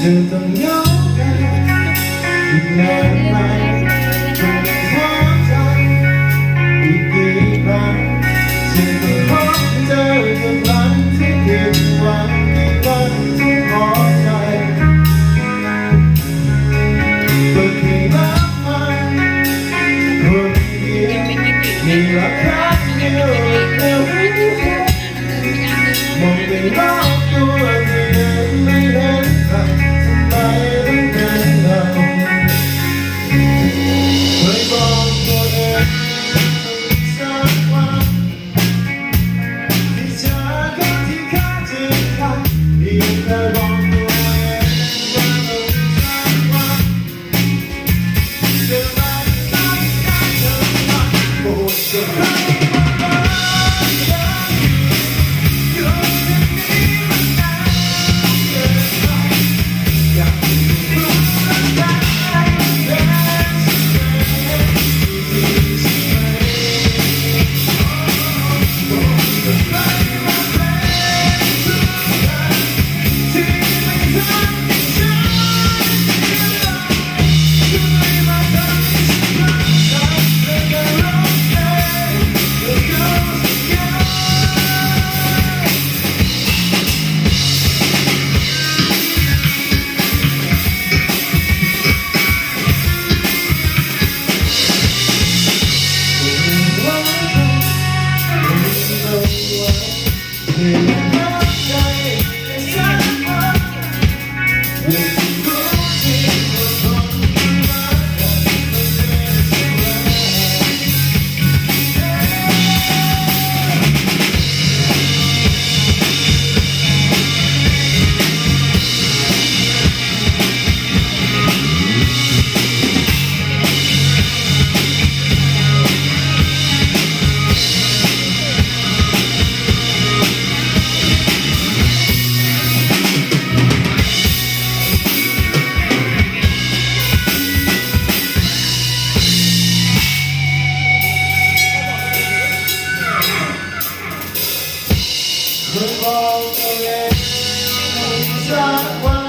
จะต้องเหงากันอีกนานไหมจนหัวใจอีกกี่ครั้งจะต้องพบเจอกับวันที่ผิดหวังกี่วันที่พอใจเปิดให้รับฟังคนเดียวมีราคาเดียวในวิถีมองไปรอบตัวไม่เห็นใครทำไมต้องเป็นเราเคยบอกตัวเองสักวันที่เจอคนที่เข้าใจกันที่เคยบอกตัวเองว่าสักวันจะรักกันเท่านั้นโปรดจะรักเคยบอกตัวเองสักวัน